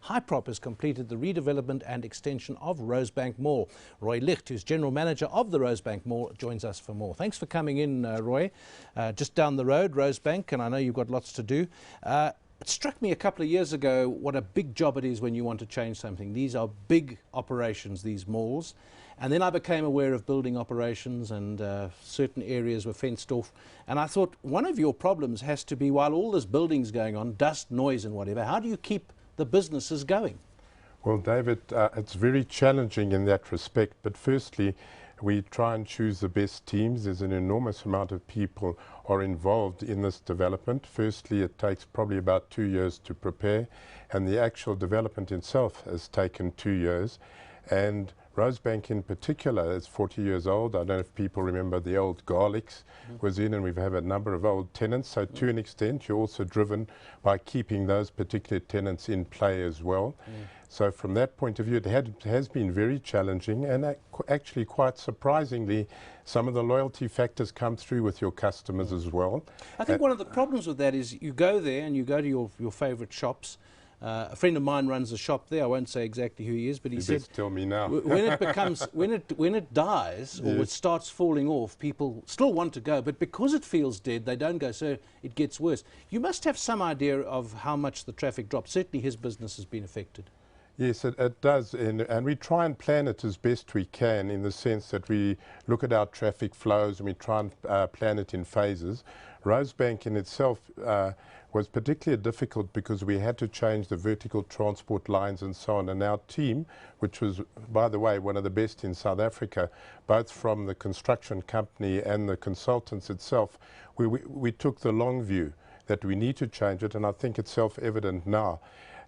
Hyprop has completed the redevelopment and extension of Rosebank Mall. Roy Licht, who's General Manager of the Rosebank Mall, joins us for more. Thanks for coming in, Roy. Just down the road, Rosebank, and I know you've got lots to do. It struck me a couple of years ago what a big job it is when you want to change something. These are big operations, these malls. And then I became aware of building operations, and certain areas were fenced off. And I thought one of your problems has to be, while all this building's going on, dust, noise and whatever, how do you keep the businesses going? Well, David, it's very challenging in that respect. But firstly, we try and choose the best teams. There's an enormous amount of people are involved in this development. Firstly, it takes probably about 2 years to prepare, and the actual development itself has taken 2 years. And Rosebank in particular is 40 years old. I don't know if people remember the old Garlics was in, and we've had a number of old tenants. So to an extent, you're also driven by keeping those particular tenants in play as well. So from that point of view, it has been very challenging, and actually quite surprisingly, some of the loyalty factors come through with your customers as well. I think one of the problems with that is you go there and you go to your favourite shops. A friend of mine runs a shop there. I won't say exactly who he is, but he said, "Tell me now." When it becomes, when it dies or it starts falling off, people still want to go, but because it feels dead, they don't go. So it gets worse. You must have some idea of how much the traffic drops. Certainly, his business has been affected. Yes, it does, and we try and plan it as best we can, in the sense that we look at our traffic flows and we try and plan it in phases. Rosebank in itself was particularly difficult because we had to change the vertical transport lines and so on. And our team, which was, by the way, one of the best in South Africa, both from the construction company and the consultants itself, we took the long view that we need to change it, and I think it's self-evident now.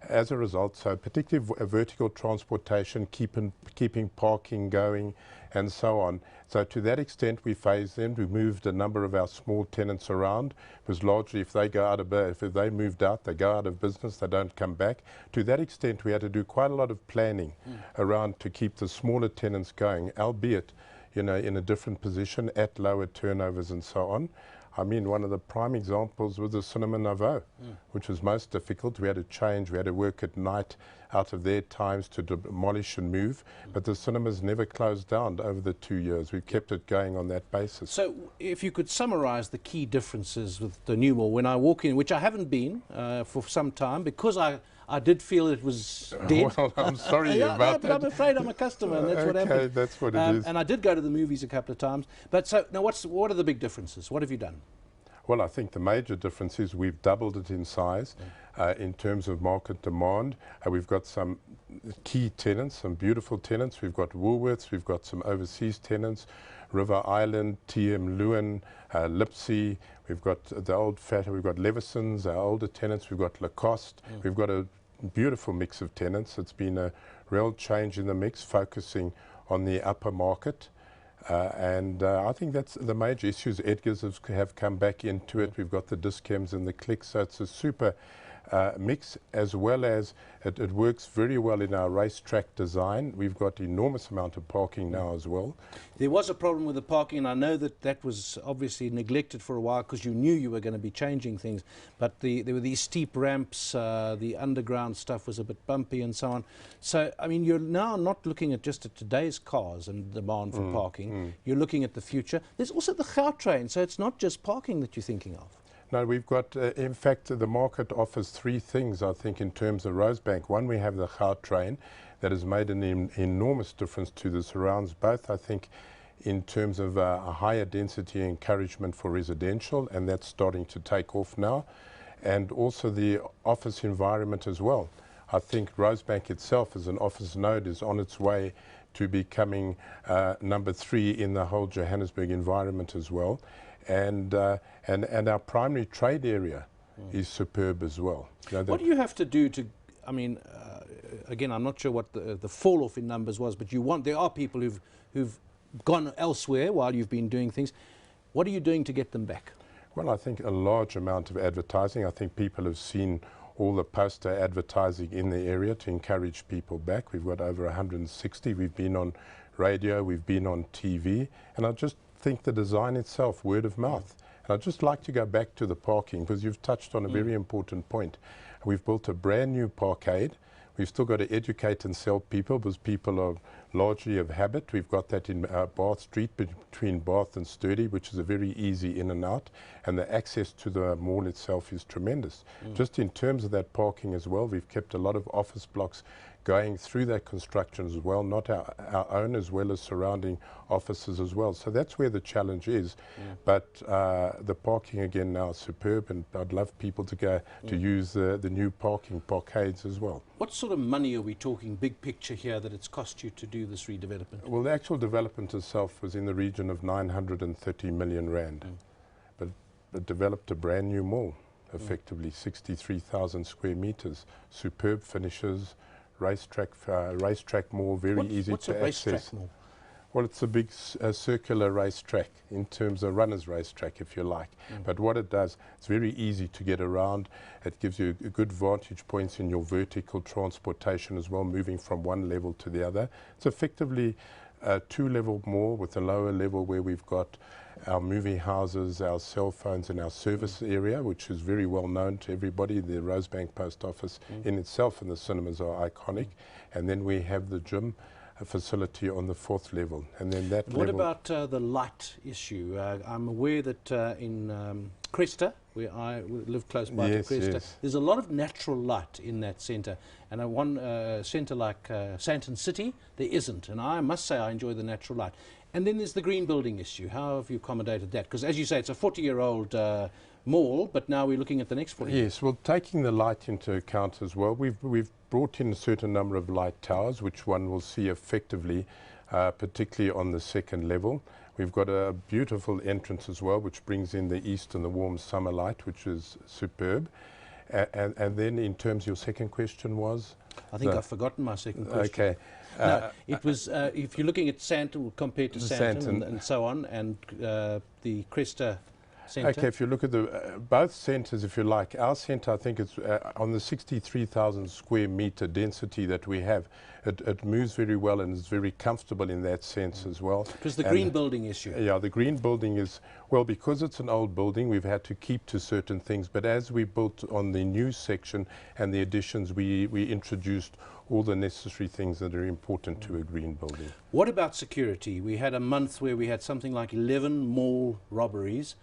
As a result, so particularly vertical transportation, keeping parking going and so on. So to that extent we phased in. We moved a number of our small tenants around, because largely if they go out of, if they moved out, they go out of business, they don't come back. To that extent we had to do quite a lot of planning around to keep the smaller tenants going, albeit, you know, in a different position at lower turnovers and so on. I mean, one of the prime examples was the Cinema Nouveau, which was most difficult. We had to change, we had to work at night out of their times to demolish and move, but the cinemas never closed down over the 2 years. We've kept it going on that basis. So if you could summarize the key differences with the new mall, when I walk in, which I haven't been for some time, because I did feel it was dead. Well, I'm sorry about but that. I'm afraid I'm a customer, and that's what happened. Okay, that's what it is. And I did go to the movies a couple of times. But so now, what are the big differences? What have you done? Well, I think the major difference is we've doubled it in size in terms of market demand. We've got some key tenants, some beautiful tenants. We've got Woolworths, we've got some overseas tenants, River Island, TM Lewin, Lipsy. We've got the old we've got Levisons, our older tenants. We've got Lacoste. We've got a beautiful mix of tenants. It's been a real change in the mix, focusing on the upper market. I think that's the major issues. Edgar's have come back into it. We've got the Diskems and the Clicks, so it's a super mix, as well as it works very well in our racetrack design. We've got enormous amount of parking now as well. There was a problem with the parking, and I know that was obviously neglected for a while because you knew you were going to be changing things, but there were these steep ramps, the underground stuff was a bit bumpy and so on. So I mean, you're now not looking at just at today's cars and demand for parking, you're looking at the future. There's also the Gautrain, so it's not just parking that you're thinking of. No, we've got, in fact, the market offers three things, I think, in terms of Rosebank. One, we have the Gautrain that has made an enormous difference to the surrounds, both, I think, in terms of a higher density encouragement for residential, and that's starting to take off now, and also the office environment as well. I think Rosebank itself as an office node is on its way to becoming number 3 in the whole Johannesburg environment as well. And our primary trade area is superb as well. You know, what do you have to do to, I mean, again, I'm not sure what the fall off in numbers was, but there are people who've gone elsewhere while you've been doing things. What are you doing to get them back? Well, I think a large amount of advertising. I think people have seen all the poster advertising in the area to encourage people back. We've got over 160. We've been on radio, we've been on TV, and I just think the design itself, word of mouth. And I'd just like to go back to the parking, because you've touched on a very important point. We've built a brand new parkade We've still got to educate and sell people because people are largely of habit. We've got that in Bath Street between Bath and Sturdy, which is a very easy in and out, and the access to the mall itself is tremendous. Just in terms of that parking as well, we've kept a lot of office blocks going through that construction as well, not our own, as well as surrounding offices as well. So that's where the challenge is. But the parking again now is superb, and I'd love people to go to use the new parkades as well. What sort of money are we talking, big picture here, that it's cost you to do this redevelopment? Well, the actual development itself was in the region of 930 million rand, but it developed a brand new mall, effectively 63,000 square meters, superb finishes, racetrack mall, very easy what's to a racetrack access. mall? Well, it's a big circular racetrack in terms of runner's racetrack, if you like. But what it does, it's very easy to get around. It gives you a good vantage points in your vertical transportation as well, moving from one level to the other. It's effectively a two-level mall with a lower level where we've got our movie houses, our cell phones, and our service area, which is very well known to everybody. The Rosebank Post Office in itself and the cinemas are iconic. And then we have the gym facility on the fourth level, and then that What level. about the light issue? I'm aware that in Cresta, where I live close by to Cresta, there's a lot of natural light in that centre, and one centre like Sandton City, there isn't, and I must say I enjoy the natural light. And then there's the green building issue. How have you accommodated that? Because as you say, it's a 40-year-old mall, but now we're looking at the next 40 years. Yes, well, taking the light into account as well, we've brought in a certain number of light towers, which one will see effectively, particularly on the second level. We've got a beautiful entrance as well, which brings in the east and the warm summer light, which is superb. And then in terms of your second question was? I think I've forgotten my second question. Okay. No, it was, if you're looking at Sandton compared to Sandton and so on, and the Cresta centre. Okay, if you look at the both centres, if you like, our centre, I think it's on the 63,000 square metre density that we have, it moves very well and is very comfortable in that sense as well. Because the green building issue. Yeah, the green building is, well, because it's an old building, we've had to keep to certain things, but as we built on the new section and the additions, we introduced all the necessary things that are important to a green building. What about security? We had a month where we had something like 11 mall robberies.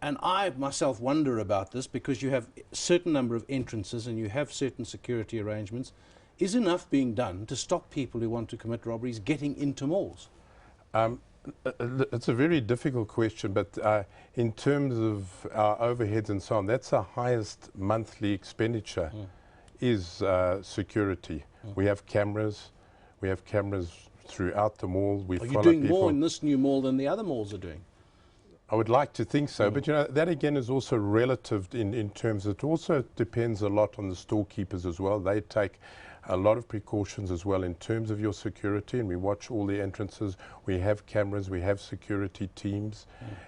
And I myself wonder about this, because you have a certain number of entrances and you have certain security arrangements. Is enough being done to stop people who want to commit robberies getting into malls? It's a very difficult question, but in terms of our overheads and so on, that's our highest monthly expenditure is security. We have cameras. We have cameras throughout the mall. Are you doing more in this new mall than the other malls are doing? I would like to think so, but you know, that again is also relative in terms of, it also depends a lot on the storekeepers as well. They take a lot of precautions as well in terms of your security, and we watch all the entrances. We have cameras, we have security teams,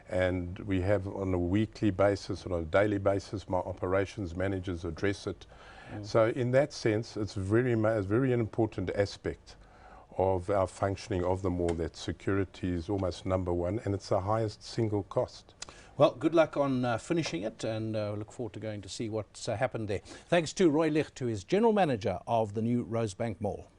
and we have on a weekly basis, on a daily basis, my operations managers address it. So in that sense, it's very an important aspect of our functioning of the mall, that security is almost number one, and it's the highest single cost. Well, good luck on finishing it, and look forward to going to see what's happened there. Thanks to Roy Licht, who is General Manager of the new Rosebank Mall.